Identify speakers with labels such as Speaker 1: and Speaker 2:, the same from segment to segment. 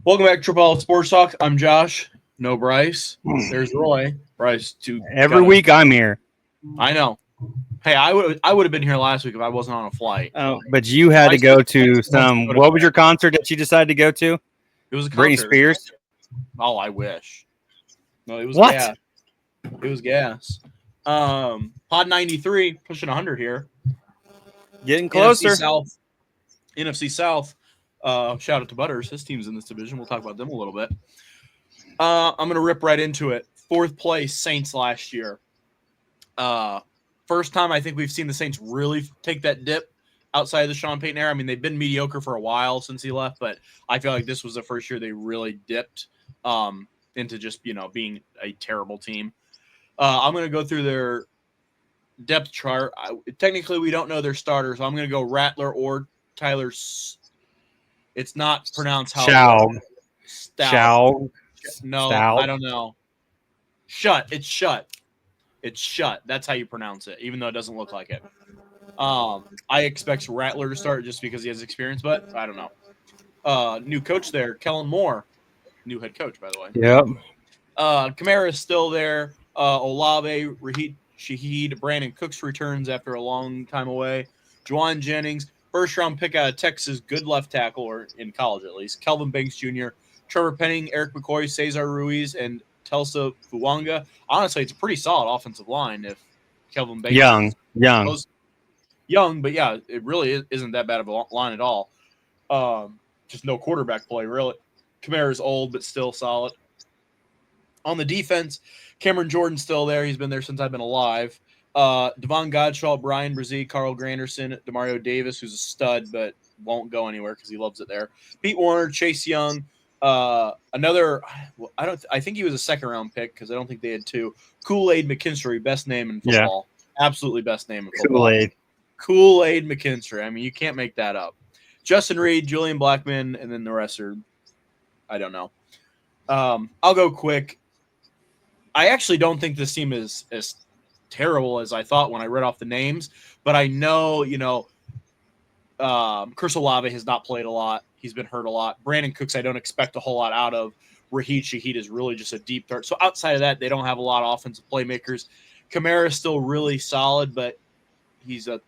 Speaker 1: Welcome back to Triple L Sports Talk. I'm Josh. No Bryce. There's Roy. Bryce.
Speaker 2: Every week I'm here.
Speaker 1: I know. Hey, I would have been here last week if I wasn't on a flight.
Speaker 2: But you had to go to some. What was your concert that you decided to go to?
Speaker 1: It was a
Speaker 2: Britney
Speaker 1: concert.
Speaker 2: Spears.
Speaker 1: Oh, I wish. No, it was
Speaker 2: What?
Speaker 1: gas. It was gas. Pod 93 pushing 100 here.
Speaker 2: Getting closer.
Speaker 1: NFC South. Shout out to Butters. His team's in this division. We'll talk about them a little bit. I'm going to rip right into it. 4th place, Saints last year. First time I think we've seen the Saints really take that dip outside of the Sean Payton era. I mean, they've been mediocre for a while since he left, but I feel like this was the first year they really dipped into just, being a terrible team. I'm going to go through their depth chart. Technically, we don't know their starters, so I'm going to go Rattler or Tyler. It's not pronounced how.
Speaker 2: Chow.
Speaker 1: No,
Speaker 2: Stout.
Speaker 1: I don't know. It's shut. It's shut. That's how you pronounce it, even though it doesn't look like it. I expect Rattler to start just because he has experience, but I don't know. New coach there, Kellen Moore. New head coach, by the way.
Speaker 2: Yep.
Speaker 1: Kamara is still there. Olave, Raheem Shaheed, Brandon Cooks returns after a long time away. Juwan Jennings, first-round pick out of Texas, good left tackle, or in college at least. Kelvin Banks Jr., Trevor Penning, Eric McCoy, Cesar Ruiz, and Telsa Fuanga. Honestly, it's a pretty solid offensive line if Kelvin Banks young, but yeah, it really isn't that bad of a line at all. Just no quarterback play, really. Kamara's old, but still solid. On the defense, Cameron Jordan's still there. He's been there since I've been alive. Devon Godshaw, Brian Brzee, Carl Granderson, Demario Davis, who's a stud but won't go anywhere because he loves it there. Pete Warner, Chase Young, I think he was a second-round pick because I don't think they had two. Kool-Aid McKinstry, best name in football. Yeah. Absolutely best name in football. Kool-Aid McKinstry. I mean, you can't make that up. Justin Reed, Julian Blackman, and then the rest are, I don't know. I'll go quick. I actually don't think this team is as terrible as I thought when I read off the names, but I know, Chris Olave has not played a lot. He's been hurt a lot. Brandon Cooks, I don't expect a whole lot out of. Raheem Shaheed is really just a deep threat. So outside of that, they don't have a lot of offensive playmakers. Kamara is still really solid, but he's a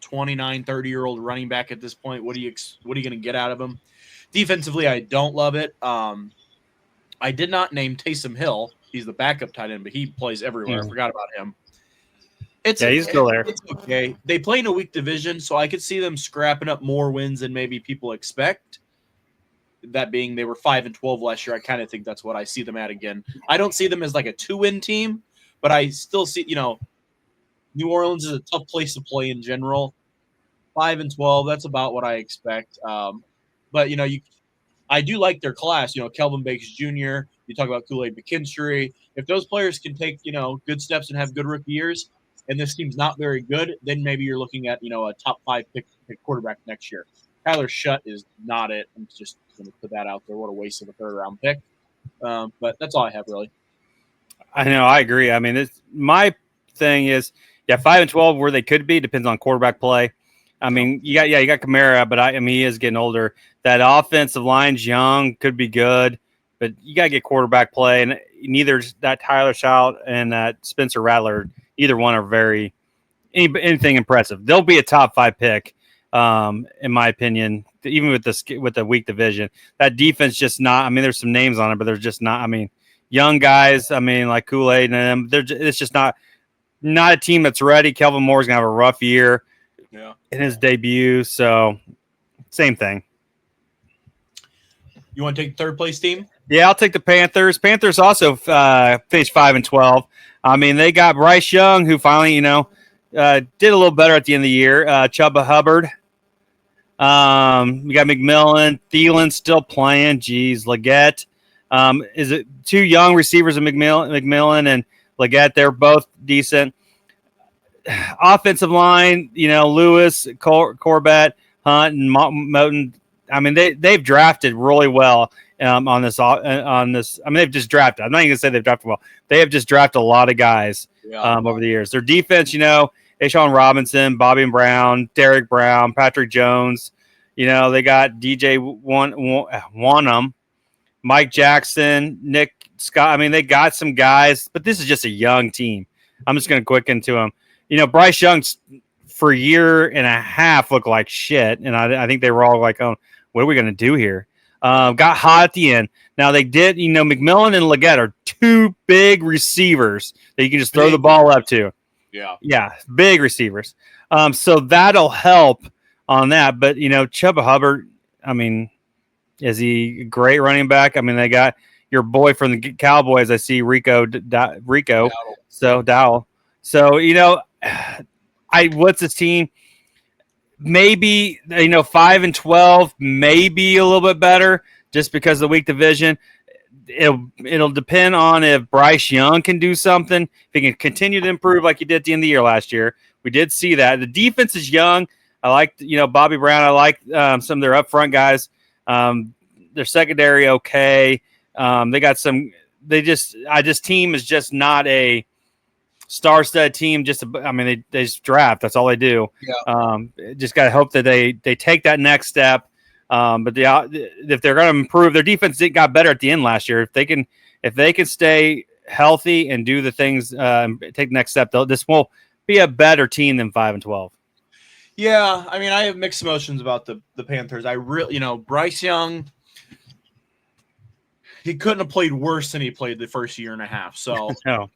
Speaker 1: 29, 30-year-old running back at this point. What are you going to get out of him? Defensively, I don't love it. I did not name Taysom Hill. He's the backup tight end, but he plays everywhere. I forgot about him.
Speaker 2: He's still there.
Speaker 1: It's okay. They play in a weak division, so I could see them scrapping up more wins than maybe people expect. That being, they were 5-12 last year. I kind of think that's what I see them at again. I don't see them as like a 2-win team, but I still see, New Orleans is a tough place to play in general. 5-12, that's about what I expect. But I do like their class. Kelvin Banks Jr. You talk about Kool-Aid McKinstry. If those players can take good steps and have good rookie years, and this team's not very good, then maybe you're looking at a top 5 pick quarterback next year. Tyler Shutt is not it. I'm just going to put that out there. What a waste of a 3rd-round pick. But that's all I have, really.
Speaker 2: I know. I agree. I mean, my thing is, 5-12 where they could be depends on quarterback play. I mean, you got Kamara, but he is getting older. That offensive line's young, could be good, but you got to get quarterback play. And neither that Tyler Shutt and that Spencer Rattler, either one are anything impressive. They'll be a top 5 pick, in my opinion. Even with the weak division, that defense just not. I mean, there's some names on it, but there's just not. I mean, young guys. I mean, like Kool-Aid and them. It's just not a team that's ready. Kelvin Moore's gonna have a rough year.
Speaker 1: Yeah.
Speaker 2: In his debut, so same thing.
Speaker 1: You want to take the 3rd place team?
Speaker 2: Yeah, I'll take the Panthers. Panthers also finished 5-12. I mean, they got Bryce Young, who finally, did a little better at the end of the year. Chuba Hubbard. You got McMillan, Thielen still playing. Geez, Leggett. Is it 2 young receivers of McMillan and Leggett? They're both decent. Offensive line, Lewis, Corbett, Hunt, and Moten. I mean, they've drafted really well on this. I mean, they've just drafted. I'm not even gonna say they've drafted well. They have just drafted a lot of guys over the years. Their defense, Ashawn Robinson, Bobby Brown, Derek Brown, Patrick Jones. They got DJ Wanham. Mike Jackson, Nick Scott. I mean, they got some guys, but this is just a young team. I'm just going to quick into them. Bryce Young for a year and a half looked like shit, and I think they were all like, "Oh, what are we going to do here?" Got hot at the end. Now they did. McMillan and Leggett are two big receivers that you can just throw the ball up to. Yeah, big receivers. So that'll help on that. But Chuba Hubbard. I mean, is he a great running back? I mean, they got your boy from the Cowboys. I see Rico.
Speaker 1: Dowdle.
Speaker 2: So Dowell. So what's his team? Maybe 5-12, maybe a little bit better, just because of the weak division. It'll depend on if Bryce Young can do something. If he can continue to improve like he did at the end of the year last year. We did see that. The defense is young. I like Bobby Brown. I like some of their up front guys. Their secondary okay. They got some. Team is just not a star-studded team. They just draft. That's all they do.
Speaker 1: Yeah.
Speaker 2: Just got to hope that they take that next step. But if they're going to improve, their defense got better at the end last year. If they can stay healthy and do the things, take the next step, this will be a better team than 5-12.
Speaker 1: Yeah, I mean, I have mixed emotions about the Panthers. I really, Bryce Young, he couldn't have played worse than he played the first year and a half. So,
Speaker 2: no.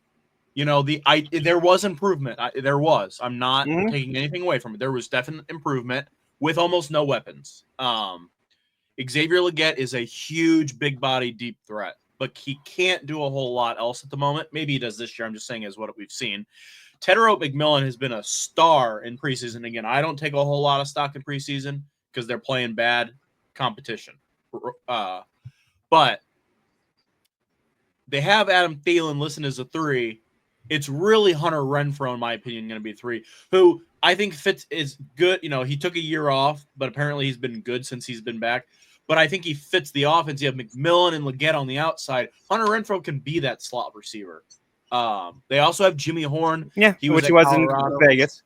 Speaker 1: There was improvement. There was. I'm not taking anything away from it. There was definite improvement with almost no weapons. Xavier Leggett is a huge, big body, deep threat, but he can't do a whole lot else at the moment. Maybe he does this year. I'm just saying is what we've seen. Tedero McMillan has been a star in preseason. Again, I don't take a whole lot of stock in preseason because they're playing bad competition. But they have Adam Thielen listed as a 3. It's really Hunter Renfrow, in my opinion, going to be 3, who I think fits is good. He took a year off, but apparently he's been good since he's been back. But I think he fits the offense. You have McMillan and Leggett on the outside. Hunter Renfrow can be that slot receiver. They also have Jimmy Horn.
Speaker 2: Yeah, he was in Vegas.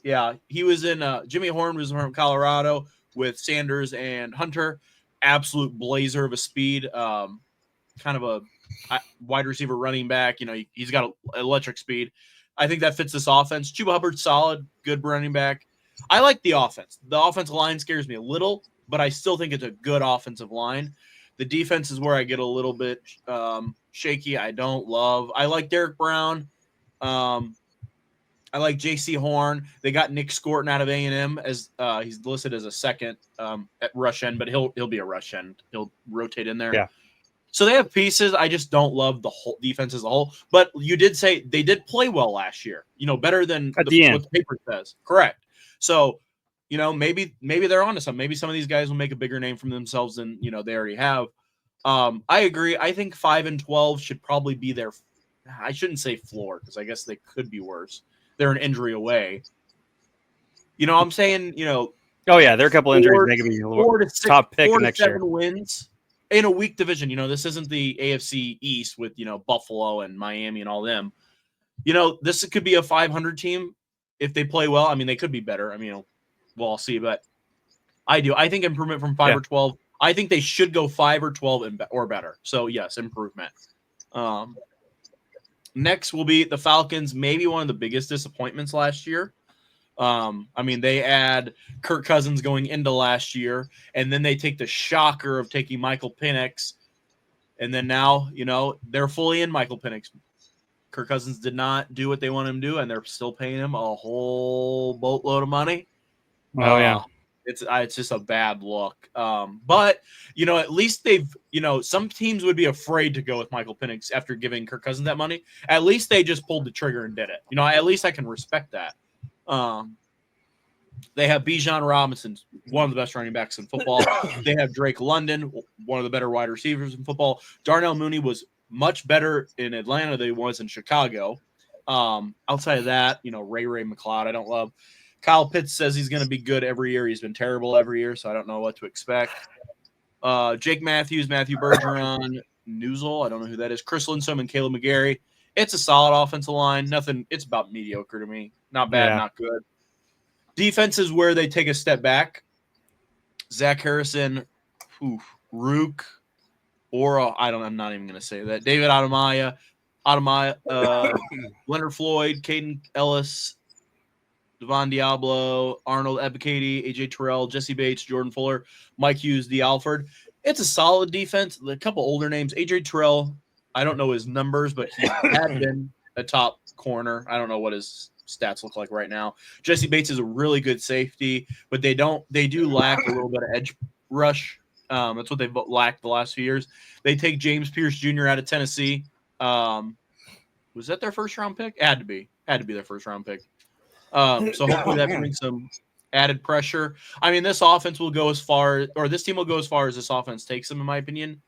Speaker 1: Yeah, he was in Jimmy Horn was from Colorado with Sanders and Hunter. Absolute blazer of a speed. Kind of a wide receiver running back. He's got electric speed. I think that fits this offense. Chuba Hubbard's solid, good running back. I like the offense. The offensive line scares me a little, but I still think it's a good offensive line. The defense is where I get a little bit shaky. I like Derek Brown. I like J.C. Horn. They got Nick Scorton out of A&M as he's listed as a second at rush end, but he'll be a rush end. He'll rotate in there.
Speaker 2: Yeah.
Speaker 1: So they have pieces. I just don't love the whole defense as a whole. But you did say they did play well last year. Better than
Speaker 2: at the end.
Speaker 1: What the paper says. Correct. So, maybe they're onto something. Maybe some of these guys will make a bigger name for themselves than they already have. I agree. I think 5-12 should probably be their. I shouldn't say floor because I guess they could be worse. They're an injury away. I'm saying.
Speaker 2: Oh yeah, there are a couple injuries. They could be a little top pick next year.
Speaker 1: 4-7 wins. In a weak division, this isn't the AFC East with, Buffalo and Miami and all them. This could be a 500 team if they play well. I mean, they could be better. I mean, we'll see. But I do. I think improvement from 5 or 12. I think they should go 5 or 12 or better. So, yes, improvement. Next will be the Falcons, maybe one of the biggest disappointments last year. They add Kirk Cousins going into last year, and then they take the shocker of taking Michael Penix, and then now, they're fully in Michael Penix. Kirk Cousins did not do what they want him to do, and they're still paying him a whole boatload of money.
Speaker 2: Oh, yeah.
Speaker 1: It's just a bad look. But, at least they've, some teams would be afraid to go with Michael Penix after giving Kirk Cousins that money. At least they just pulled the trigger and did it. At least I can respect that. They have Bijan Robinson, one of the best running backs in football. They have Drake London, one of the better wide receivers in football. Darnell Mooney was much better in Atlanta than he was in Chicago. Outside of that, Ray McLeod, I don't love. Kyle Pitts says he's going to be good every year. He's been terrible every year, so I don't know what to expect. Jake Matthews, Matthew Bergeron, Newsel, I don't know who that is. Chris Lindstrom and Caleb McGarry. It's a solid offensive line. Nothing. It's about mediocre to me. Not bad, not good. Defense is where they take a step back. Zach Harrison, Rook, I'm not even going to say that. David Adamaya, Leonard Floyd, Caden Ellis, Devon Diablo, Arnold Ebikadi, AJ Terrell, Jesse Bates, Jordan Fuller, Mike Hughes, D. Alford. It's a solid defense. A couple older names. AJ Terrell, I don't know his numbers, but he had been a top corner. I don't know what his stats look like right now. Jesse Bates is a really good safety, but they do lack a little bit of edge rush. That's what they've lacked the last few years. They take James Pierce Jr. out of Tennessee. Was that their first round pick? Had to be their first round pick. So hopefully that brings some added pressure. I mean, this offense will go as far, or this team will go as far as this offense takes them, in my opinion.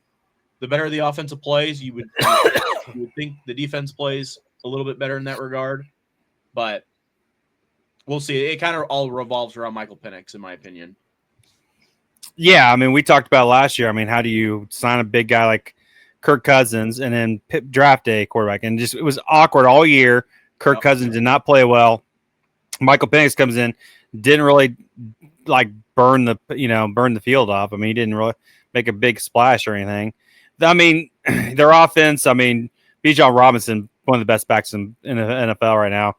Speaker 1: The better the offensive plays, you would think the defense plays a little bit better in that regard. But we'll see. It kind of all revolves around Michael Penix, in my opinion.
Speaker 2: Yeah, I mean, we talked about last year. I mean, how do you sign a big guy like Kirk Cousins and then draft a quarterback? And just it was awkward all year. Kirk Cousins did not play well. Michael Penix comes in, didn't really like burn the field off. I mean, he didn't really make a big splash or anything. I mean, their offense. I mean, Bijan Robinson, one of the best backs in the NFL right now.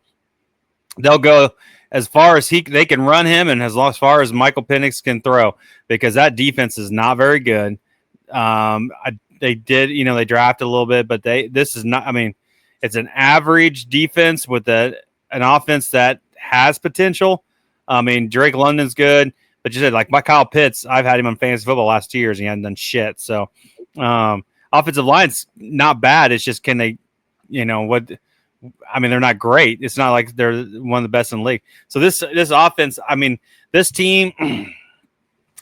Speaker 2: They'll go as far as they can run him, and as far as Michael Penix can throw, because that defense is not very good. They drafted a little bit, but this is not. I mean, it's an average defense with an offense that has potential. I mean, Drake London's good, but you said like my Kyle Pitts, I've had him on fantasy football last 2 years and he hadn't done shit. So, offensive line's not bad. It's just can they, I mean, they're not great. It's not like they're one of the best in the league. So this offense, I mean, this team,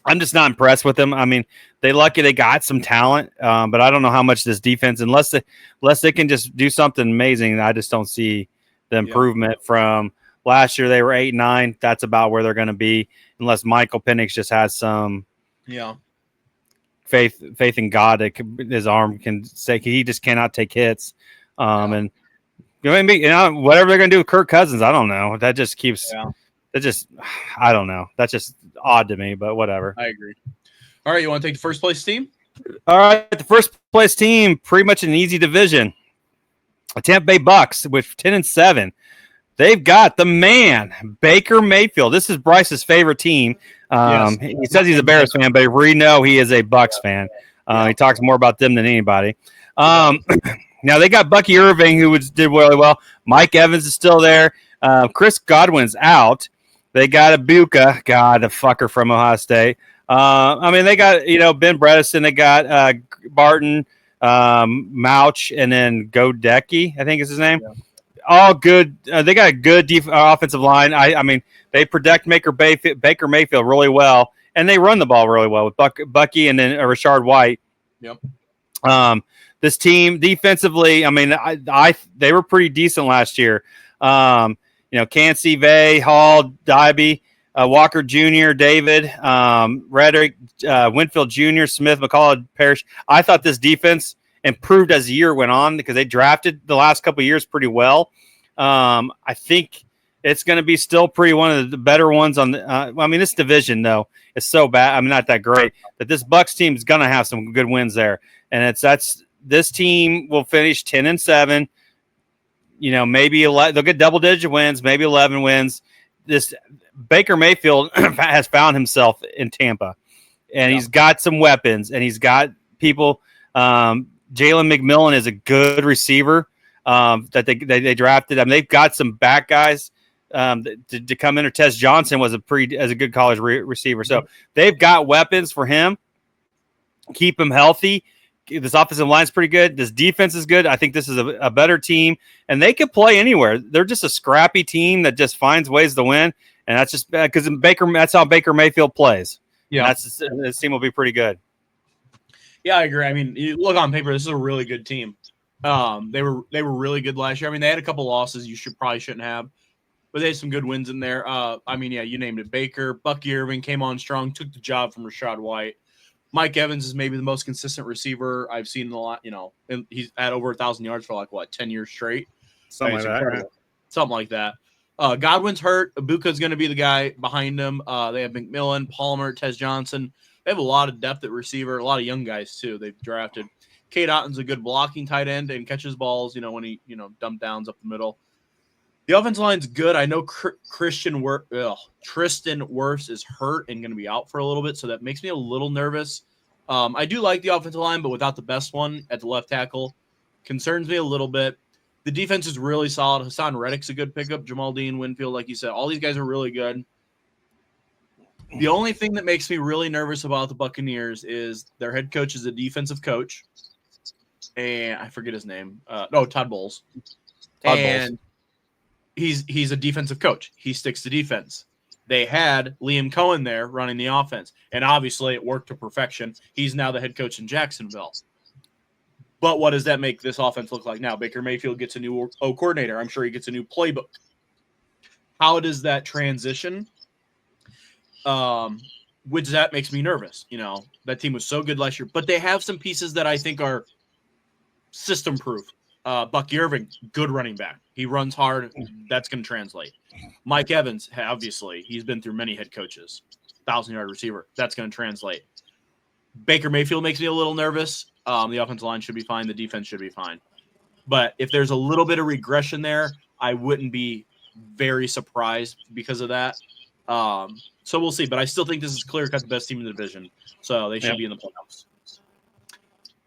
Speaker 2: I'm just not impressed with them. I mean, they got some talent, but I don't know how much this defense, unless they can just do something amazing. I just don't see the improvement from last year. They were 8-9. That's about where they're going to be, unless Michael Penix just has some faith in God that his arm can say he just cannot take hits. And whatever they're going to do with Kirk Cousins, I don't know. That just keeps. I don't know. That's just odd to me, but whatever.
Speaker 1: I agree. All right, you want to take the first place team?
Speaker 2: All right, the first place team, pretty much an easy division. The Tampa Bay Bucks with 10-7. They've got the man, Baker Mayfield. This is Bryce's favorite team. He says he's a Bears fan, but we know he is a Bucks fan. He talks more about them than anybody. Now they got Bucky Irving, who did really well. Mike Evans is still there. Chris Godwin's out. They got Ibuka, a fucker from Ohio State. I mean, they got Ben Bredesen. They got Barton, Mouch, and then Godecki, I think is his name. Yeah. All good. They got a good offensive line. I mean, they protect Baker Mayfield really well, and they run the ball really well with Bucky and then Rashard White.
Speaker 1: Yep.
Speaker 2: This team defensively, I mean, they were pretty decent last year. Cansey, Vay, Hall, Dybie, Walker Jr., David, Reddick, Winfield Jr., Smith, McCall, Parrish. I thought this defense improved as the year went on because they drafted the last couple of years pretty well. I think it's going to be still pretty one of the better ones on the. I mean, this division though is so bad. I mean, not that great. That this Bucks team is going to have some good wins there, and this team will finish 10-7. Maybe they'll get double-digit wins, maybe 11 wins. This Baker Mayfield has found himself in Tampa, and he's got some weapons, and he's got people. Jalen McMillan is a good receiver that they drafted. I mean, they've got some back guys to come in. Or Tez Johnson was a good college receiver, so they've got weapons for him. Keep him healthy. This offensive line is pretty good. This defense is good. I think this is a better team, and they could play anywhere. They're just a scrappy team that just finds ways to win, and that's just because that's how Baker Mayfield plays. Yeah, this team will be pretty good.
Speaker 1: Yeah, I agree. I mean, you look on paper, this is a really good team. They were really good last year. I mean, they had a couple losses you shouldn't have, but they had some good wins in there. I mean, yeah, you named it. Baker, Bucky Irving came on strong, took the job from Rashard White. Mike Evans is maybe the most consistent receiver I've seen in a lot. And he's at over 1,000 yards for 10 years straight.
Speaker 2: Something like that. Right?
Speaker 1: Something like that. Godwin's hurt. Ibuka's going to be the guy behind him. They have McMillan, Palmer, Tez Johnson, They have a lot of depth at receiver, a lot of young guys too. They've drafted. Cade Otton's a good blocking tight end and catches balls, when he, dump downs up the middle. The offensive line's good. I know Tristan Wirfs is hurt and going to be out for a little bit, so that makes me a little nervous. I do like the offensive line, but without the best one at the left tackle, concerns me a little bit. The defense is really solid. Hassan Reddick's a good pickup. Jamal Dean, Winfield, like you said, all these guys are really good. The only thing that makes me really nervous about the Buccaneers is their head coach is a defensive coach, and I forget his name. Todd Bowles. He's a defensive coach. He sticks to defense. They had Liam Cohen there running the offense, and obviously it worked to perfection. He's now the head coach in Jacksonville. But what does that make this offense look like now? Baker Mayfield gets a new coordinator. I'm sure he gets a new playbook. How does that transition? Which that makes me nervous. That team was so good last year, but they have some pieces that I think are system proof. Bucky Irving, good running back. He runs hard. That's going to translate. Mike Evans, obviously, he's been through many head coaches. 1,000-yard receiver. That's going to translate. Baker Mayfield makes me a little nervous. The offensive line should be fine. The defense should be fine. But if there's a little bit of regression there, I wouldn't be very surprised because of that. So we'll see. But I still think this is clear-cut the best team in the division. So they should be in the playoffs.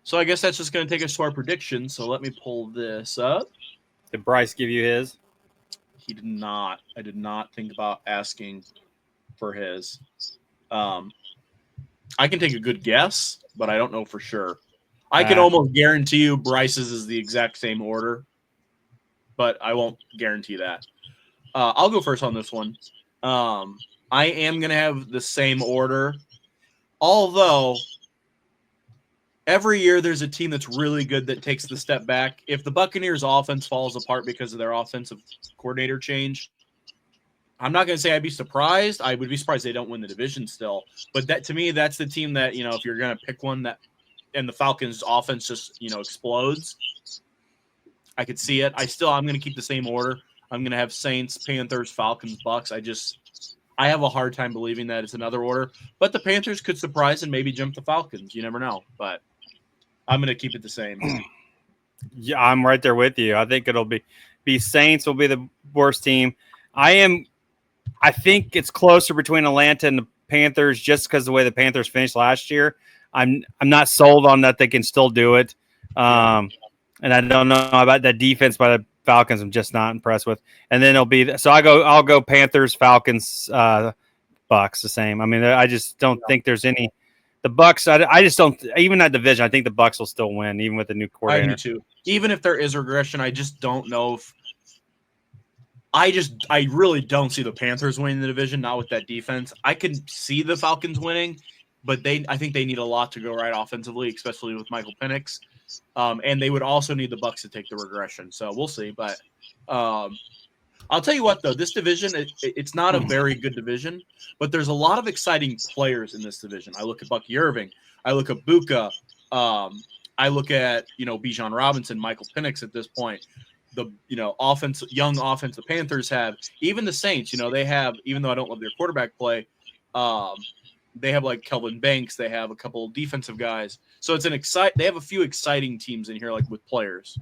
Speaker 1: So I guess that's just going to take us to our predictions. So let me pull this up.
Speaker 2: Did Bryce give you his?
Speaker 1: He did not. I did not think about asking for his. I can take a good guess, but I don't know for sure. I can almost guarantee you Bryce's is the exact same order, but I won't guarantee that. I'll go first on this one. I am going to have the same order, although every year there's a team that's really good that takes the step back. If the Buccaneers offense falls apart because of their offensive coordinator change, I'm not going to say I'd be surprised. I would be surprised they don't win the division still. But that, to me, that's the team that, if you're going to pick one that, and the Falcons offense just, explodes, I could see it. I'm going to keep the same order. I'm going to have Saints, Panthers, Falcons, Bucks. I have a hard time believing that it's another order, but the Panthers could surprise and maybe jump the Falcons. You never know, but I'm going to keep it the same.
Speaker 2: Yeah, I'm right there with you. I think it'll be Saints will be the worst team. I think it's closer between Atlanta and the Panthers just because of the way the Panthers finished last year. I'm not sold on that they can still do it. And I don't know about that defense by the Falcons. I'm just not impressed with. And then I'll go Panthers, Falcons, Bucks the same. I mean, I just don't think there's any. The Bucks, I just don't. Even that division, I think the Bucks will still win, even with the new coordinator.
Speaker 1: I do too. Even if there is regression, I just don't know if. I really don't see the Panthers winning the division, not with that defense. I can see the Falcons winning, but I think they need a lot to go right offensively, especially with Michael Penix. And they would also need the Bucks to take the regression. So we'll see. But I'll tell you what, though, this division, it's not a very good division, but there's a lot of exciting players in this division. I look at Bucky Irving. I look at Buka. I look at, Bijan Robinson, Michael Penix at this point. The young offense the Panthers have, even the Saints, they have, even though I don't love their quarterback play, they have like Kelvin Banks, they have a couple of defensive guys. So it's they have a few exciting teams in here, like with players.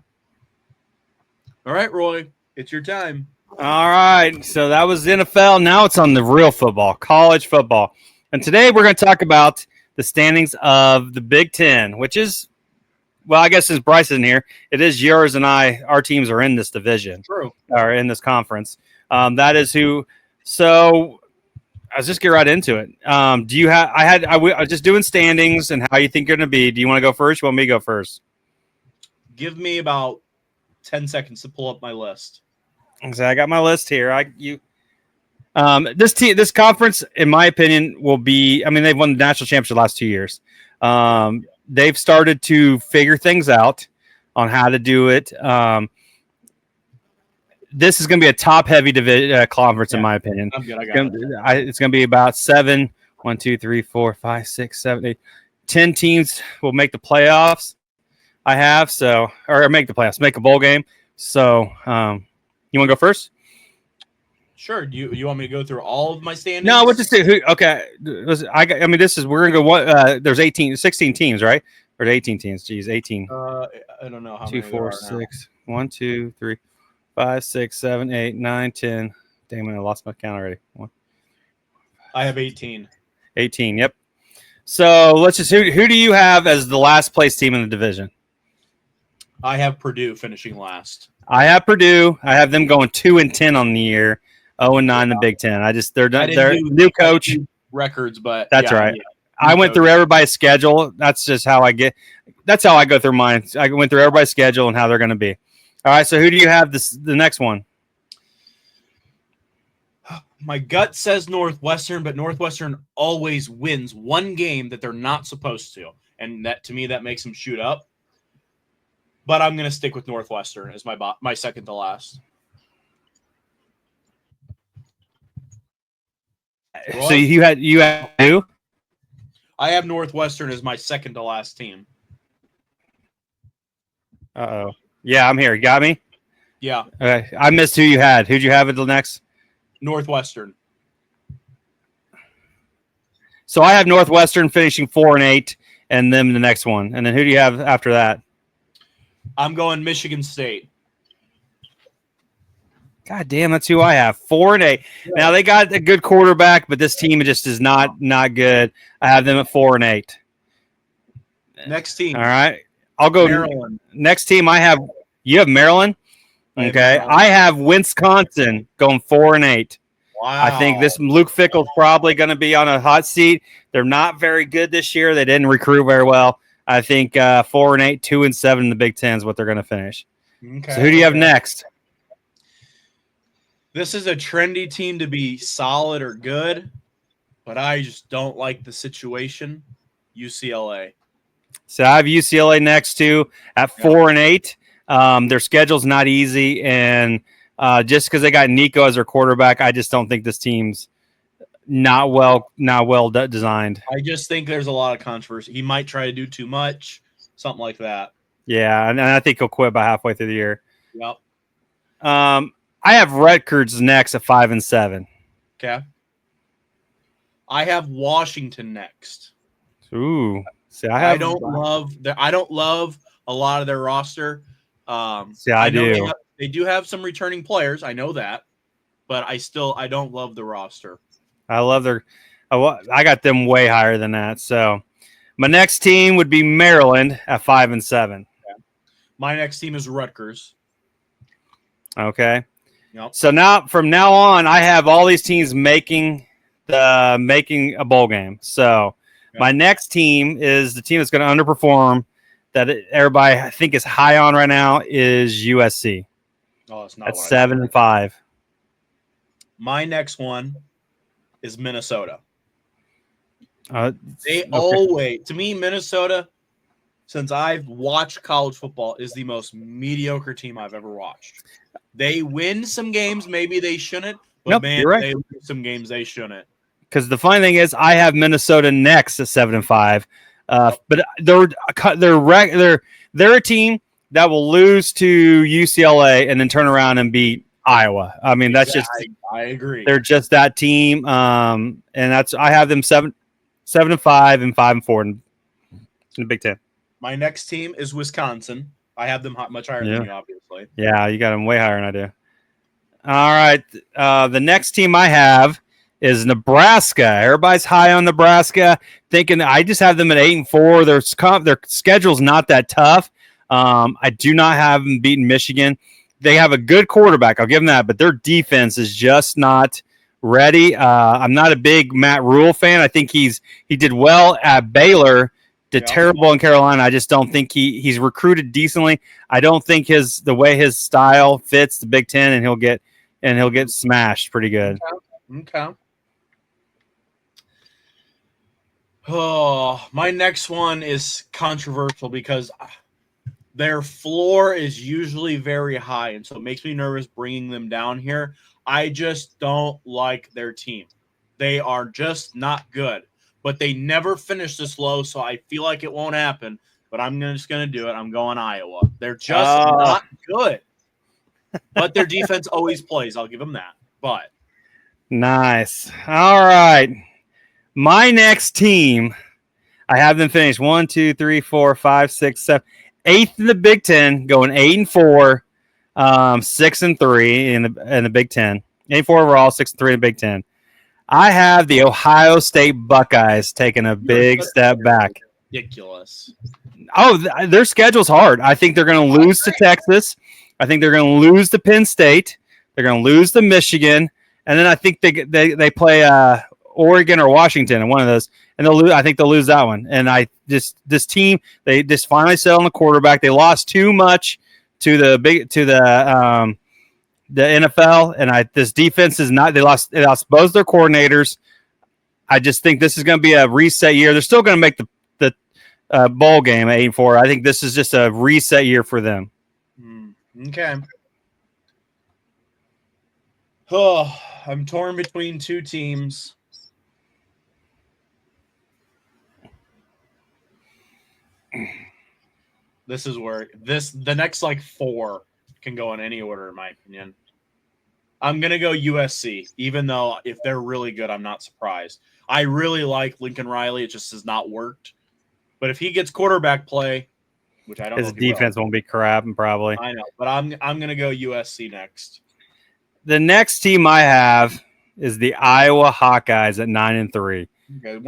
Speaker 1: All right, Roy, it's your time.
Speaker 2: All right. So that was NFL. Now it's on the real football, college football. And today we're going to talk about the standings of the Big Ten, which is, well, I guess since Bryce isn't here, it is yours and our teams are in this division.
Speaker 1: True.
Speaker 2: Or in this conference. That is who. So let's just get right into it. Do you have? I was just doing standings and how you think you're going to be. Do you want to go first? You want me to go first?
Speaker 1: Give me about 10 seconds to pull up my list.
Speaker 2: So I got my list here. This conference, in my opinion, will be. I mean, they've won the national championship the last 2 years. They've started to figure things out on how to do it. This is going to be a top-heavy conference, in my opinion.
Speaker 1: I'm good. I got it.
Speaker 2: It's going to be about 7, 1, 2, 3, 4, 5, 6, 7, 8, 10 teams will make the playoffs. Or make the playoffs, make a bowl game. So, you want to go first?
Speaker 1: Sure. Do you want me to go through all of my standings?
Speaker 2: No, we'll just do who. Okay, I mean, this is we're gonna go. What? There's 16 teams, right? Or 18 teams. Geez, 18.
Speaker 1: I don't know how
Speaker 2: 2,
Speaker 1: many there
Speaker 2: 4,
Speaker 1: are now.
Speaker 2: 6. 1, 2, 3, 5, 6, 7, 8, 9, 10. Damn it, I lost my count already.
Speaker 1: I have 18.
Speaker 2: 18. Yep. So let's just who do you have as the last place team in the division?
Speaker 1: I have Purdue finishing last.
Speaker 2: I have Purdue. I have them going 2-10 on the year, 0-9 in the Big Ten. They're new coach
Speaker 1: records, but
Speaker 2: that's
Speaker 1: yeah,
Speaker 2: right.
Speaker 1: Yeah.
Speaker 2: I went through everybody's schedule. That's just how I get. That's how I go through mine. I went through everybody's schedule and how they're going to be. All right. So who do you have the next one?
Speaker 1: My gut says Northwestern, but Northwestern always wins one game that they're not supposed to, and that to me that makes them shoot up. But I'm going to stick with Northwestern as my second to last.
Speaker 2: So you had who?
Speaker 1: I have Northwestern as my second to last team.
Speaker 2: Uh-oh. Yeah, I'm here. You got me?
Speaker 1: Yeah.
Speaker 2: Okay. I missed who you had. Who'd you have at the next?
Speaker 1: Northwestern.
Speaker 2: So I have Northwestern finishing 4-8, and then the next one. And then who do you have after that?
Speaker 1: I'm going Michigan State.
Speaker 2: God damn, that's who I have. 4-8. Yeah. Now they got a good quarterback, but this team just is not good. I have them at 4-8.
Speaker 1: Next team.
Speaker 2: All right. I'll go
Speaker 1: Maryland.
Speaker 2: Next team you have Maryland? Okay. I have Wisconsin going 4-8.
Speaker 1: Wow.
Speaker 2: I think this Luke Fickle's probably going to be on a hot seat. They're not very good this year. They didn't recruit very well. I think 4-8, 2-7 in the Big Ten is what they're going to finish. Okay. So who do you have next?
Speaker 1: This is a trendy team to be solid or good, but I just don't like the situation. UCLA.
Speaker 2: So I have UCLA next too at 4-8. Their schedule's not easy, and just because they got Nico as their quarterback, I just don't think this team's not well designed.
Speaker 1: I just think there's a lot of controversy. He might try to do too much, something like that.
Speaker 2: Yeah, and I think he'll quit by halfway through the year.
Speaker 1: Yep.
Speaker 2: I have Rutgers next at 5-7.
Speaker 1: Okay. I have Washington next.
Speaker 2: Ooh. See,
Speaker 1: I don't love a lot of their roster.
Speaker 2: I do.
Speaker 1: They do have some returning players. I know that, but I don't love the roster.
Speaker 2: I love I got them way higher than that. So my next team would be Maryland at 5-7. Okay.
Speaker 1: My next team is Rutgers.
Speaker 2: Okay.
Speaker 1: Yep.
Speaker 2: So from now on, I have all these teams making a bowl game. So my next team is the team that's going to underperform that everybody I think is high on right now is USC.
Speaker 1: Oh, it's not.
Speaker 2: At 7-5.
Speaker 1: My next one is Minnesota. To me, Minnesota, since I've watched college football, is the most mediocre team I've ever watched. They win some games, maybe they shouldn't, but
Speaker 2: you're right.
Speaker 1: They win some games they shouldn't.
Speaker 2: Because the funny thing is, I have Minnesota next at 7-5, but they're a team that will lose to UCLA and then turn around and beat Iowa. I mean, that's
Speaker 1: I agree.
Speaker 2: They're just that team, and I have them 7-5 and 5-4 in the Big Ten.
Speaker 1: My next team is Wisconsin. I have them much higher than you, obviously.
Speaker 2: Yeah, you got them way higher than I do. All right, the next team I have is Nebraska. Everybody's high on Nebraska, thinking I just have them at 8-4. Their schedule's not that tough. I do not have them beating Michigan. They have a good quarterback. I'll give them that, but their defense is just not ready. I'm not a big Matt Rule fan. I think he did well at Baylor, did terrible in Carolina. I just don't think he's recruited decently. I don't think the way his style fits the Big Ten, and he'll get smashed pretty good.
Speaker 1: Okay. Oh, my next one is controversial because their floor is usually very high, and so it makes me nervous bringing them down here. I just don't like their team. They are just not good, but they never finish this low, so I feel like it won't happen, but I'm just going to do it. I'm going Iowa. They're just not good, but their defense always plays. I'll give them that, but
Speaker 2: Nice. All right. My next team, I have them finished 1, 2, 3, 4, 5, 6, 7, 8th in the Big Ten, going 8-4, 6-3 in the Big Ten. 8-4 overall, 6-3 in the Big Ten. I have the Ohio State Buckeyes taking a big step back.
Speaker 1: Ridiculous.
Speaker 2: Oh, their schedule's hard. I think they're going to lose to Texas. I think they're going to lose to Penn State. They're going to lose to Michigan, and then I think they play Oregon or Washington in one of those, and they'll lose. I think they'll lose that one. And this team, they just finally settled on the quarterback. They lost too much to the NFL, and this defense is not. They lost both their coordinators. I just think this is going to be a reset year. They're still going to make the bowl game at 8-4. I think this is just a reset year for them.
Speaker 1: Okay. Oh, I'm torn between two teams. This is where the next like 4 can go in any order, in my opinion. I'm gonna go USC, even though if they're really good, I'm not surprised. I really like Lincoln Riley. It just has not worked. But if he gets quarterback play, which I don't know,
Speaker 2: His defense won't be crap, probably.
Speaker 1: I know, but I'm gonna go USC next.
Speaker 2: The next team I have is the Iowa Hawkeyes at 9-3.
Speaker 1: Okay,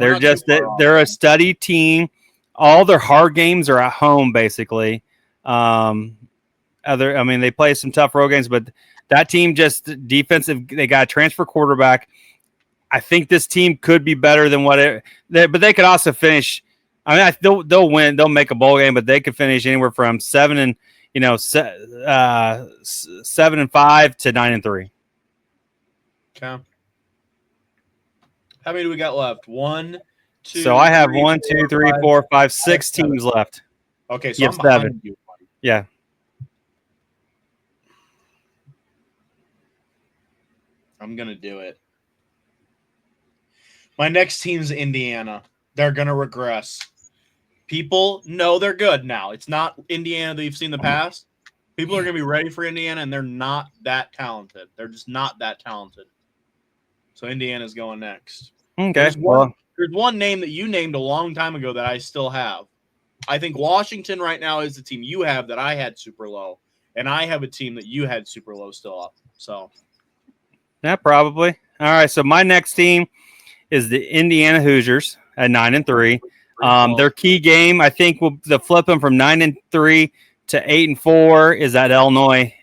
Speaker 2: they're a study team. All their hard games are at home, basically. They play some tough road games, but that team just defensive. They got a transfer quarterback. I think this team could be better than but they could also finish. I mean, they'll win. They'll make a bowl game, but they could finish anywhere from 7-5 to 9-3.
Speaker 1: Okay. How many do we got left? 1, 2.
Speaker 2: So I have 1, 2, 3, 4, 5, 6 teams left.
Speaker 1: Okay, so I'm behind
Speaker 2: 7.
Speaker 1: you.
Speaker 2: Yeah.
Speaker 1: I'm gonna do it. My next team's Indiana. They're gonna regress. People know they're good now. It's not Indiana that you've seen in the past. People are gonna be ready for Indiana, and they're not that talented. They're just not that talented. So Indiana's going next.
Speaker 2: Okay.
Speaker 1: There's one name that you named a long time ago that I still have. I think Washington right now is the team you have that I had super low, and I have a team that you had super low still up. So,
Speaker 2: yeah, probably. All right. So my next team is the Indiana Hoosiers at 9-3. Their key game, I think, will flip them from 9-3 to 8-4 is at Illinois,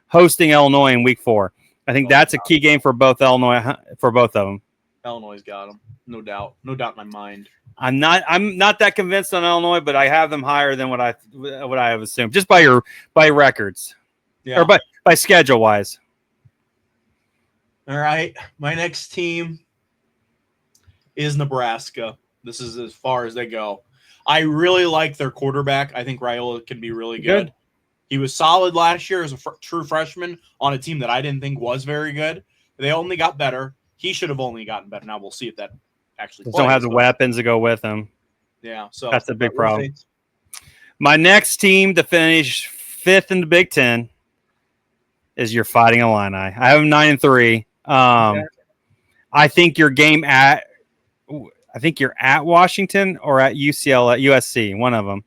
Speaker 2: hosting Illinois in Week 4. I think that's a key game for both of them.
Speaker 1: Illinois got them, no doubt in my mind.
Speaker 2: I'm not that convinced on Illinois, but I have them higher than what I have assumed, just by records, or by schedule wise.
Speaker 1: All right, my next team is Nebraska. This is as far as they go. I really like their quarterback. I think Raiola can be really good. He was solid last year as a true freshman on a team that I didn't think was very good. They only got better. He should have only gotten better. Now we'll see if that actually
Speaker 2: don't have the weapons to go with him.
Speaker 1: Yeah, so
Speaker 2: that's the big problem. My next team to finish 5th in the Big Ten is your Fighting Illini. I have them 9-3. I think your game you're at Washington or at USC, one of them.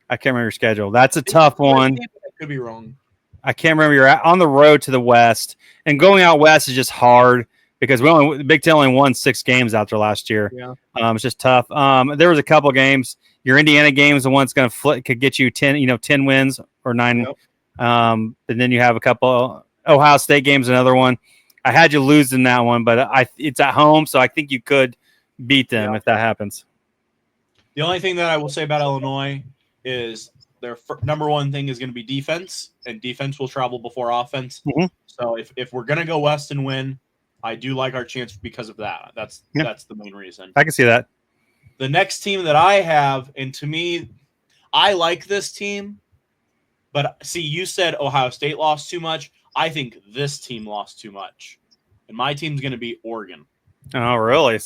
Speaker 2: I can't remember your schedule. That's a tough one.
Speaker 1: I could be wrong.
Speaker 2: I can't remember. You're on the road to the West, and going out West is just hard because the Big Ten only won 6 games out there last year.
Speaker 1: Yeah.
Speaker 2: It's just tough. There was a couple games. Your Indiana game is the one that's going to could get you 10 wins or 9.
Speaker 1: Yep.
Speaker 2: And then you have a couple Ohio State games, another one. I had you lose in that one, but it's at home, so I think you could beat them if that happens.
Speaker 1: The only thing that I will say about Illinois is their number one thing is going to be defense, and defense will travel before offense.
Speaker 2: Mm-hmm.
Speaker 1: So if we're going to go West and win, I do like our chance because of that. That's the main reason.
Speaker 2: I can see that.
Speaker 1: The next team that I have, and to me, I like this team, but see, you said Ohio State lost too much. I think this team lost too much, and my team's going to be Oregon.
Speaker 2: Oh, really?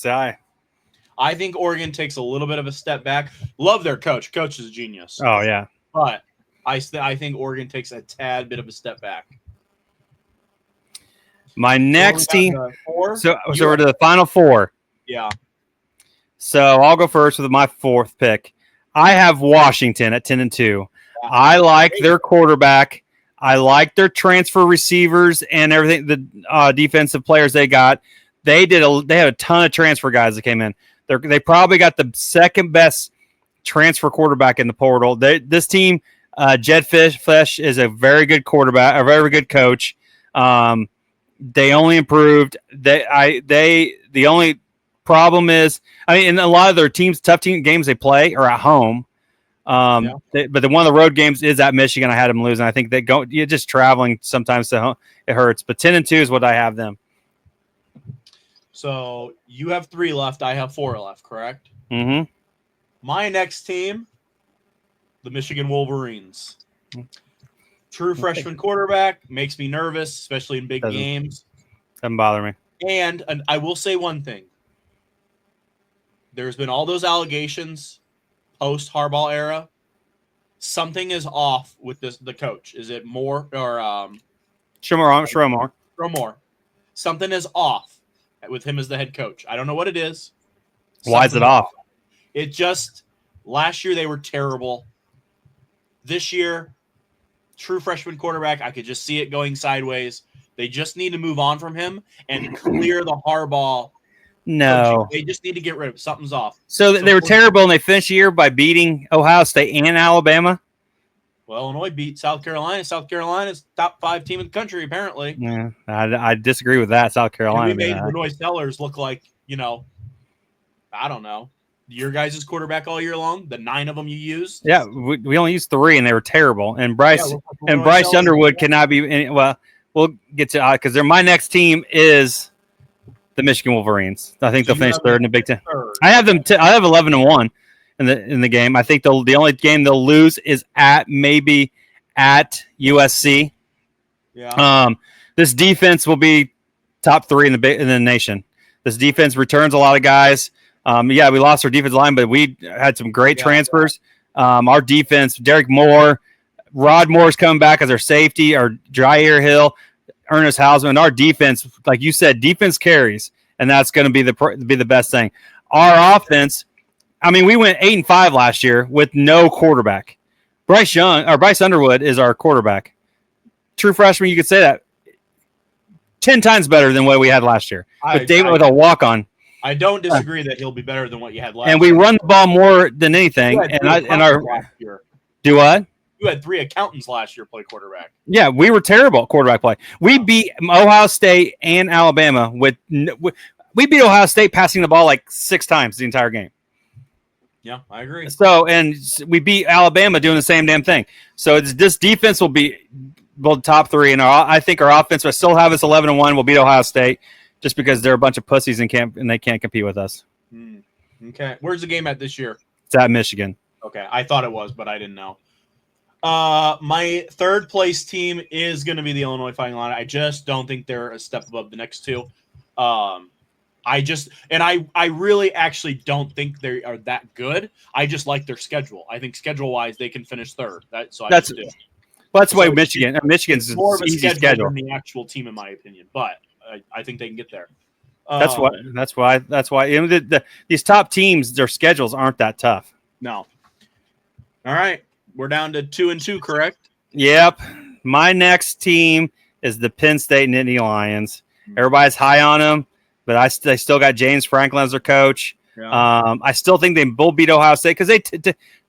Speaker 1: I think Oregon takes a little bit of a step back. Love their coach. Coach is a genius.
Speaker 2: Oh, yeah.
Speaker 1: But I think Oregon takes a tad bit of a step back.
Speaker 2: My next team.
Speaker 1: Four.
Speaker 2: So we're to the final four.
Speaker 1: Yeah.
Speaker 2: So I'll go first with my fourth pick. I have Washington at 10-2.
Speaker 1: Yeah.
Speaker 2: I like their quarterback. I like their transfer receivers and everything. The defensive players they got. They had a ton of transfer guys that came in. They probably got the second best transfer quarterback in the portal. This team, Jed Fish is a very good quarterback, a very good coach. They only improved. The only problem is, in a lot of their teams, tough team games they play are at home. But one of the road games is at Michigan. I had them losing. I think you're just traveling sometimes to home, it hurts. But 10-2 is what I have them.
Speaker 1: So you have 3 left. I have 4 left. Correct.
Speaker 2: Mm-hmm.
Speaker 1: My next team, the Michigan Wolverines. True freshman quarterback, makes me nervous, especially in big games.
Speaker 2: Doesn't bother me.
Speaker 1: And I will say one thing. There's been all those allegations post Harbaugh era. Something is off with the coach. Is it Moore or
Speaker 2: Shromore?
Speaker 1: Shromore. Something is off with him as the head coach. I don't know what it is.
Speaker 2: Why is it off?
Speaker 1: It just last year they were terrible. This year, true freshman quarterback, I could just see it going sideways. They just need to move on from him and clear the Harbaugh.
Speaker 2: No.
Speaker 1: Coaching. They just need to get rid of it. Something's off.
Speaker 2: So they were terrible, and they finished the year by beating Ohio State and Alabama?
Speaker 1: Well, Illinois beat South Carolina. South Carolina's top 5 team in the country, apparently.
Speaker 2: Yeah, I disagree with that, South Carolina.
Speaker 1: And we made Illinois Sellers look like, I don't know, your guys' quarterback all year long, the 9 of them you used.
Speaker 2: Yeah, we only used 3, and they were terrible. And Bryce Underwood cannot be. Well, we'll get to because my next team is the Michigan Wolverines. I think they'll finish third in the Big Ten. I have them. I have 11-1 in the game. I think the only game they'll lose is maybe at USC.
Speaker 1: Yeah.
Speaker 2: This defense will be top 3 in the nation. This defense returns a lot of guys. We lost our defensive line, but we had some great transfers. Our defense, Derek Moore, Rod Moore's coming back as our safety, our Jair Hill, Ernest Hausman. Our defense, like you said, defense carries, and that's going to be the best thing. Our offense, we went 8-5 last year with no quarterback. Bryce Underwood is our quarterback. True freshman, you could say that 10 times better than what we had last year. With a walk-on.
Speaker 1: I don't disagree that he'll be better than what you had last year.
Speaker 2: And we run the ball more than anything.
Speaker 1: Last year.
Speaker 2: Do what?
Speaker 1: You had 3 accountants last year play quarterback.
Speaker 2: Yeah, we were terrible at quarterback play. We beat Ohio State and Alabama we beat Ohio State passing the ball like 6 times the entire game.
Speaker 1: Yeah, I agree.
Speaker 2: So, and we beat Alabama doing the same damn thing. So this defense will be top 3, and I think our offense will still have us 11-1. We'll beat Ohio State just because they're a bunch of pussies and they can't compete with us.
Speaker 1: Okay, where's the game at this year?
Speaker 2: It's at Michigan.
Speaker 1: Okay, I thought it was, but I didn't know. My third place team is going to be the Illinois Fighting Illini. I just don't think they're a step above the next 2. I really actually don't think they are that good. I just like their schedule. I think schedule-wise they can finish third. That's
Speaker 2: why Michigan's
Speaker 1: more of a
Speaker 2: easy schedule
Speaker 1: than the actual team, in my opinion. But I think they can get there.
Speaker 2: That's why these top teams, their schedules aren't that tough.
Speaker 1: No. All right, we're down to 2-2, correct?
Speaker 2: Yep. My next team is the Penn State Nittany Lions. Everybody's high on them, but they still got James Franklin as their coach. Yeah. I still think they will beat Ohio State because they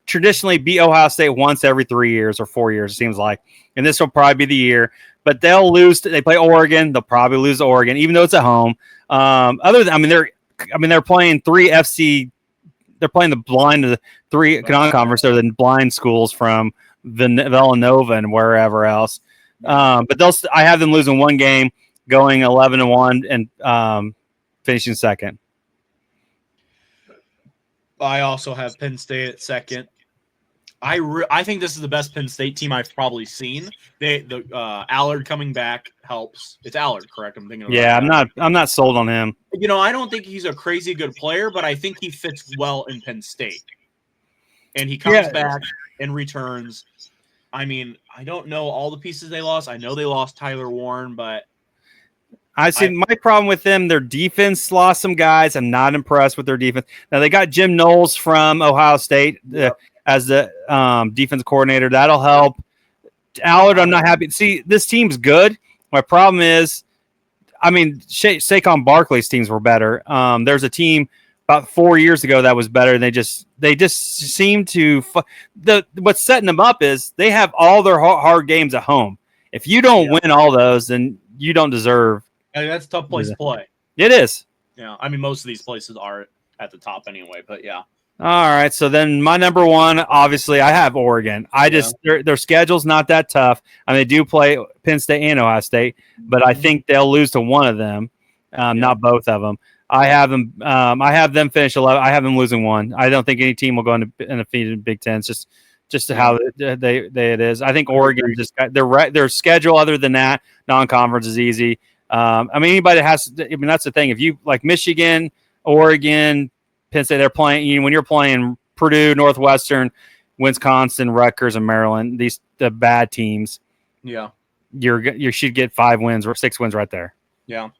Speaker 2: traditionally beat Ohio State once every 3 years or 4 years, it seems like. And this will probably be the year. But they'll lose. They play Oregon. They'll probably lose to Oregon, even though it's at home. They're playing 3 FC. They're playing the 3 non-conference. They're the blind schools from Villanova and wherever else. But I have them losing 1 game, going 11-1, and finishing second.
Speaker 1: I also have Penn State at second. I think this is the best Penn State team I've probably seen. The Allard coming back helps. It's Allard, correct? I'm thinking.
Speaker 2: I'm not sold on him.
Speaker 1: I don't think he's a crazy good player, but I think he fits well in Penn State. And he comes back and returns. I don't know all the pieces they lost. I know they lost Tyler Warren, but
Speaker 2: I see my problem with them. Their defense lost some guys. I'm not impressed with their defense. Now they got Jim Knowles from Ohio State as the defense coordinator. That'll help. Allard, I'm not happy. See, this team's good. My problem is, I mean, Saquon Barkley's teams were better. There's a team about 4 years ago that was better, and they just seem to. What's setting them up is they have all their hard games at home. If you don't win all those, then you don't deserve.
Speaker 1: I mean, that's a tough place to play.
Speaker 2: It is.
Speaker 1: Yeah, I mean, most of these places are at the top anyway, but yeah.
Speaker 2: All right, so then my number one, obviously, I have Oregon. Their schedule's not that tough. I mean, they do play Penn State and Ohio State, but I think they'll lose to one of them, not both of them. I have them. I have them finish 11. I have them losing one. I don't think any team will go undefeated in Big Ten. It's just how it is. I think Oregon just got their schedule. Other than that, non-conference is easy. I mean, anybody that has. I mean, that's the thing. If you like Michigan, Oregon, Penn State, they're playing. When you're playing Purdue, Northwestern, Wisconsin, Rutgers, and Maryland, the bad teams.
Speaker 1: Yeah,
Speaker 2: you should get 5 wins or 6 wins right there.
Speaker 1: Yeah.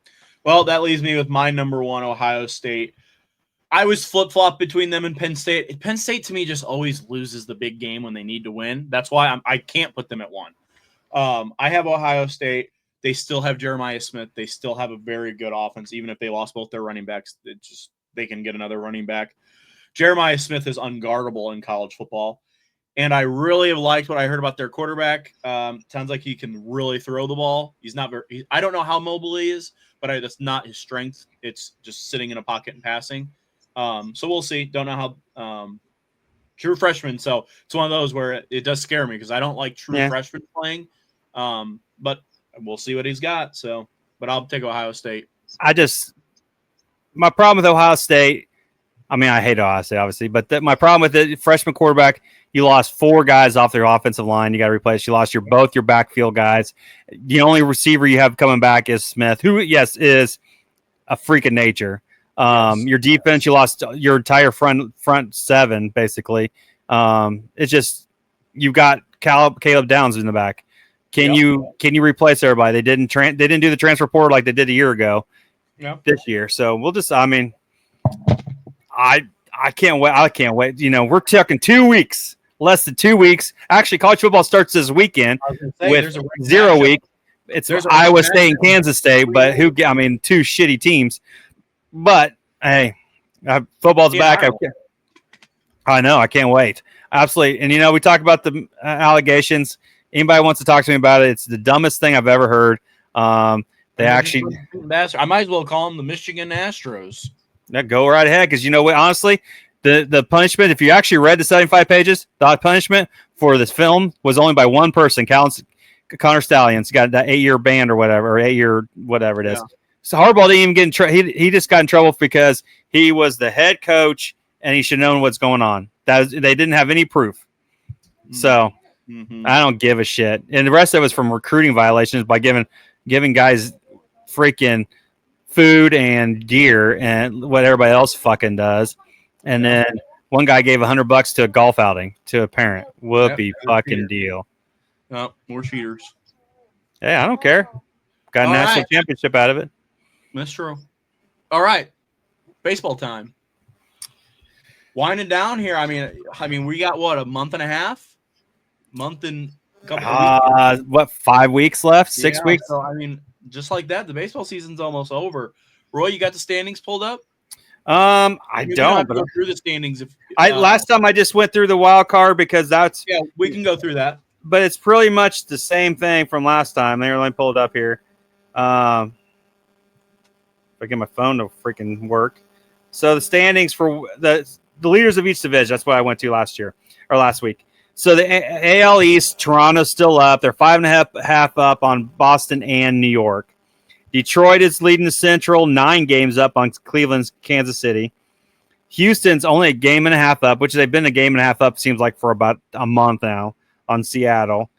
Speaker 1: Well, that leaves me with my number one, Ohio State. I was flip-flop between them and Penn State. Penn State, to me, just always loses the big game when they need to win. That's why I can't put them at 1. I have Ohio State. They still have Jeremiah Smith. They still have a very good offense. Even if they lost both their running backs, they can get another running back. Jeremiah Smith is unguardable in college football. And I really have liked what I heard about their quarterback. Sounds like he can really throw the ball. He's not very – I don't know how mobile he is, but that's not his strength. It's just sitting in a pocket and passing. So we'll see. Don't know how true freshman. So it's one of those where it does scare me because I don't like true freshmen playing. But we'll see what he's got. So, but I'll take Ohio State.
Speaker 2: My problem with Ohio State, I mean, I hate Ohio State, obviously, but my problem with the freshman quarterback, you lost 4 guys off their offensive line. You got to replace. You lost both your backfield guys. The only receiver you have coming back is Smith, who, yes, is a freak of nature. Your defense, you lost your entire front 7, basically. It's just you've got Caleb Downs in the back. Can you replace everybody? They didn't do the transfer portal like they did a year ago. This year. So we'll just. I mean, I can't wait. I can't wait. We're talking 2 weeks. Less than 2 weeks. Actually, college football starts this weekend with 0 week. It's Iowa State and Kansas State, but 2 shitty teams. But hey, football's back. I know. I can't wait. Absolutely. And we talk about the allegations. Anybody wants to talk to me about it? It's the dumbest thing I've ever heard. They actually.
Speaker 1: I might as well call them the Michigan Astros.
Speaker 2: Go right ahead, because you know what? Honestly, the punishment, if you actually read the 75 pages, the punishment for this film was only by one person, Connor Stallions. Got that 8-year ban or whatever, or 8-year whatever it is. So Harbaugh didn't even get in trouble. He just got in trouble because he was the head coach and he should have known what's going on. They didn't have any proof. So I don't give a shit. And the rest of it was from recruiting violations by giving guys freaking food and gear and what everybody else fucking does. And then one guy gave $100 to a golf outing to a parent. Whoopee fucking deal.
Speaker 1: Oh, more cheaters.
Speaker 2: Hey, I don't care. Got a national championship out of it.
Speaker 1: That's true. All right. Baseball time. Winding down here. I mean, we got what, a month and a half? Month and a couple of weeks. 5
Speaker 2: weeks left? 6 weeks?
Speaker 1: So, just like that, the baseball season's almost over. Roy, you got the standings pulled up?
Speaker 2: I don't.
Speaker 1: Go through the standings.
Speaker 2: Last time I just went through the wild card because that's.
Speaker 1: Yeah, we can go through that.
Speaker 2: But it's pretty much the same thing from last time. Let me pull it up here. If I get my phone to freaking work. So the standings for the leaders of each division. That's what I went to last week. So the AL East, Toronto's still up. They're 5.5 up on Boston and New York. Detroit is leading the Central, 9 games up on Cleveland's Kansas City. Houston's only a game and a half up, which they've been a game and a half up, seems like, for about a month now on Seattle.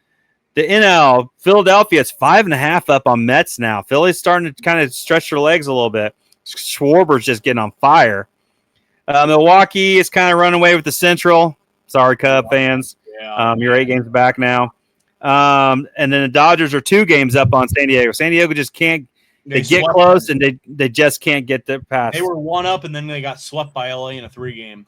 Speaker 2: The NL, Philadelphia's 5.5 up on Mets now. Philly's starting to kind of stretch their legs a little bit. Schwarber's just getting on fire. Milwaukee is kind of running away with the Central. Sorry, Cub fans. You're 8 games back now. And then the Dodgers are 2 games up on San Diego. San Diego just can't They get close and they just can't get the pass.
Speaker 1: They were 1 up and then they got swept by LA in a 3-game.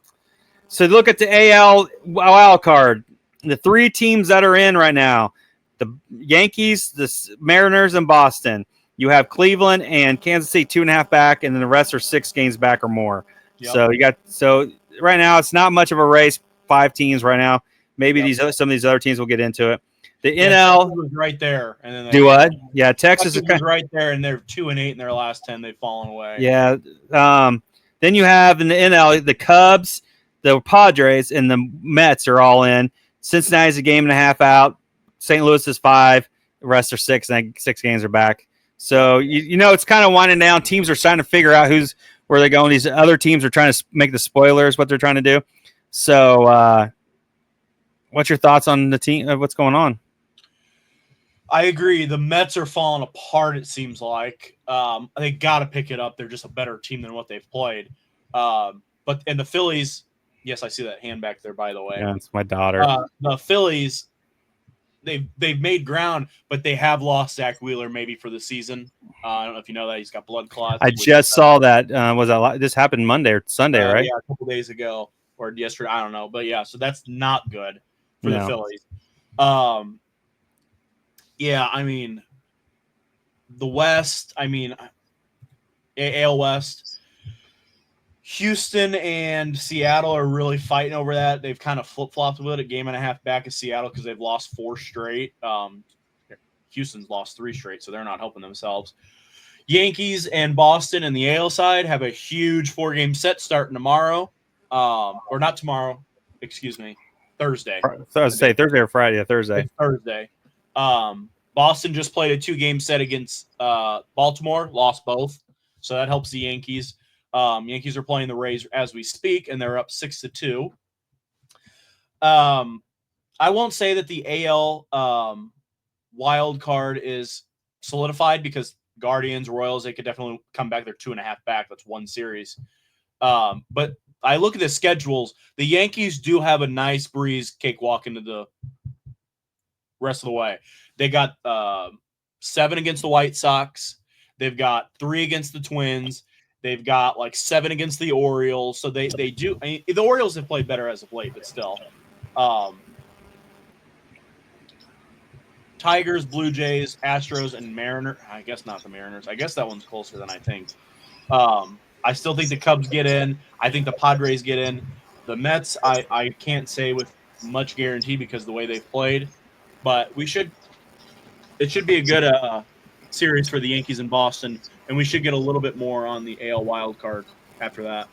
Speaker 2: So look at the AL wild card. The 3 teams that are in right now: the Yankees, the Mariners, and Boston. You have Cleveland and Kansas City 2.5 back, and then the rest are 6 games back or more. Yep. So right now it's not much of a race. 5 teams right now. Maybe some of these other teams will get into it. The NL
Speaker 1: Texas was right there, and then
Speaker 2: do what? Yeah, Texas is
Speaker 1: was right there, and they're 2-8 in their last 10. They've fallen away.
Speaker 2: Yeah. Then you have in the NL the Cubs, the Padres, and the Mets are all in. Cincinnati's a 1.5 out. St. Louis is 5. The rest are 6, and 6 games are back. So you know it's kind of winding down. Teams are trying to figure out where they're going. These other teams are trying to make the spoilers what they're trying to do. So, what's your thoughts on the team? What's going on?
Speaker 1: I agree. The Mets are falling apart, it seems like. They got to pick it up. They're just a better team than what they've played. And the Phillies, yes, I see that hand back there, by the way.
Speaker 2: Yeah, it's my daughter.
Speaker 1: The Phillies, they've made ground, but they have lost Zach Wheeler maybe for the season. I don't know if you know that. He's got blood clots.
Speaker 2: I just saw that. This happened Monday or Sunday, right?
Speaker 1: Yeah, a couple days ago or yesterday. I don't know. But, yeah, so that's not good for the Phillies. Yeah, I mean, the West, AL West, Houston and Seattle are really fighting over that. They've kind of flip-flopped with it, 1.5 back of Seattle because they've lost 4 straight. Houston's lost 3 straight, so they're not helping themselves. Yankees and Boston and the AL side have a huge 4-game set starting tomorrow. Or not tomorrow, excuse me, Thursday.
Speaker 2: So I was say Thursday or Friday. Yeah, Thursday.
Speaker 1: It's Thursday. Boston just played a 2-game set against Baltimore, lost both, so that helps the Yankees. Yankees are playing the Rays as we speak, and they're up 6-2. I won't say that the AL wild card is solidified because Guardians, Royals, they could definitely come back. They're 2.5 back. That's 1 series. But I look at the schedules. The Yankees do have a nice breeze cakewalk into the rest of the way. They got 7 against the White Sox. They've got 3 against the Twins. They've got like 7 against the Orioles. So they do. The Orioles have played better as of late, but still. Tigers, Blue Jays, Astros, and Mariners. I guess not the Mariners. I guess that one's closer than I think. I still think the Cubs get in. I think the Padres get in. The Mets, I can't say with much guarantee because of the way they've played. But it should be a good series for the Yankees in Boston, and we should get a little bit more on the AL wild card after that.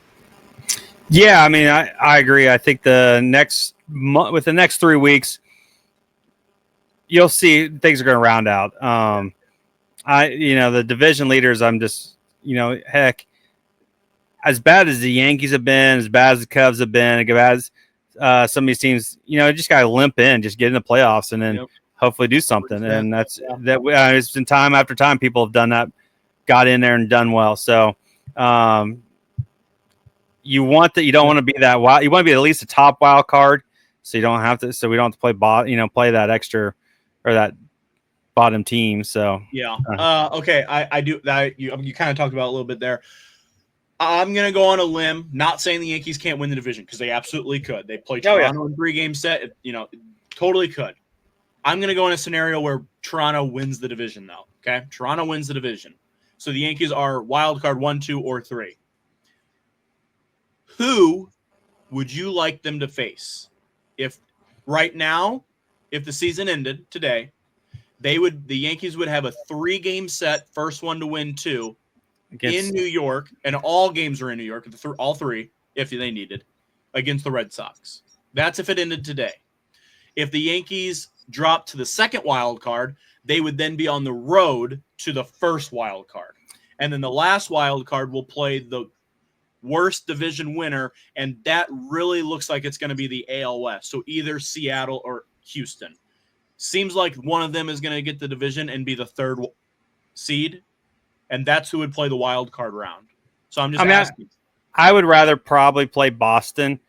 Speaker 2: Yeah, I mean, I agree. I think with the next 3 weeks, you'll see things are going to round out. The division leaders, I'm just, heck, as bad as the Yankees have been, as bad as the Cubs have been, as some of these teams, just got to limp in, just get in the playoffs, and then hopefully do something. And it's been time after time people have done that, got in there and done well. So you don't want to be that wild. You want to be at least a top wild card, so you don't have to. So we don't have to play that extra or that bottom team. So
Speaker 1: okay. I do that. You kind of talked about it a little bit there. I'm going to go on a limb, not saying the Yankees can't win the division because they absolutely could. They played Toronto in 3-game set. Totally could. I'm going to go in a scenario where Toronto wins the division, though. Okay? Toronto wins the division. So the Yankees are wild card 1, 2, or 3. Who would you like them to face? If right now, if the season ended today, the Yankees would have a 3-game set, first one to win 2. In New York, and all games are in New York, all 3, if they needed, against the Red Sox. That's if it ended today. If the Yankees dropped to the second wild card, they would then be on the road to the first wild card. And then the last wild card will play the worst division winner, and that really looks like it's going to be the AL West. So either Seattle or Houston. Seems like one of them is going to get the division and be the 3rd seed. And that's who would play the wild card round. So I'm just asking.
Speaker 2: I would rather probably play Boston.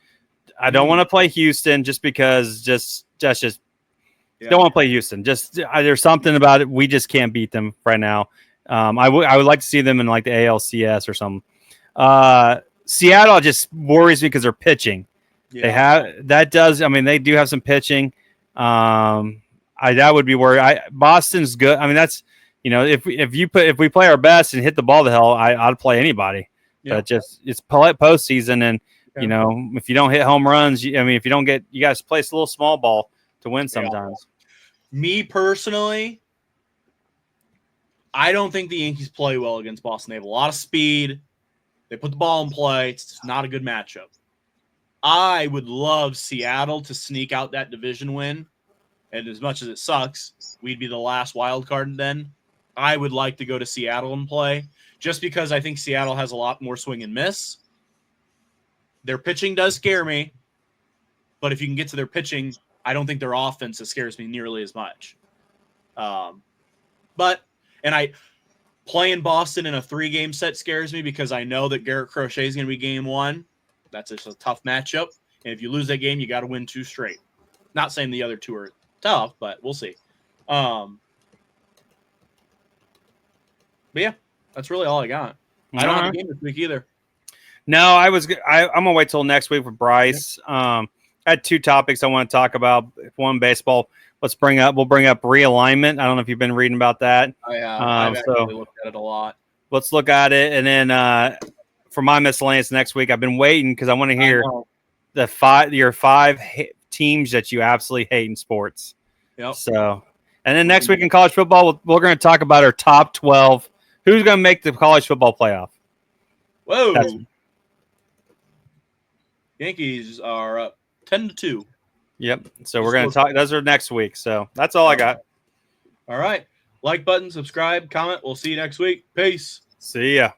Speaker 2: I don't want to play Houston just because don't want to play Houston. Just there's something about it. We just can't beat them right now. I would like to see them in like the ALCS or something. Seattle just worries me because they're pitching.
Speaker 1: Yeah.
Speaker 2: They have that does. I mean, they do have some pitching. That would be worried. Boston's good. I mean, that's if we play our best and hit the ball to hell, I'd play anybody.
Speaker 1: Yeah.
Speaker 2: But it's postseason, and
Speaker 1: Yeah.
Speaker 2: if you don't hit home runs, if you don't get, you guys play a little small ball to win sometimes.
Speaker 1: Me personally, I don't think the Yankees play well against Boston. They have a lot of speed. They put the ball in play. It's not a good matchup. I would love Seattle to sneak out that division win. And as much as it sucks, we'd be the last wild card then. I would like to go to Seattle and play just because I think Seattle has a lot more swing and miss. Their pitching does scare me, but if you can get to their pitching, I don't think their offense scares me nearly as much. Playing Boston in a 3-game set scares me because I know that Garrett Crochet is going to be game 1. That's just a tough matchup. And if you lose that game, you got to win 2 straight. Not saying the other 2 are tough, but we'll see. But yeah, that's really all I got. I don't have a game this week either.
Speaker 2: No, I'm gonna wait till next week for Bryce. I had 2 topics I want to talk about. One, baseball. We'll bring up realignment. I don't know if you've been reading about that.
Speaker 1: I've actually looked at it a lot.
Speaker 2: Let's look at it, and then for my miscellaneous next week, I've been waiting because I want to hear your 5 teams that you absolutely hate in sports.
Speaker 1: Yep.
Speaker 2: So, and then next week in college football, we're going to talk about our top 12. Who's going to make the college football playoff?
Speaker 1: Whoa! Yankees are up 10-2.
Speaker 2: Yep. So we're going to talk. Those are next week. So that's all I got.
Speaker 1: All right. Like button, subscribe, comment. We'll see you next week. Peace.
Speaker 2: See ya.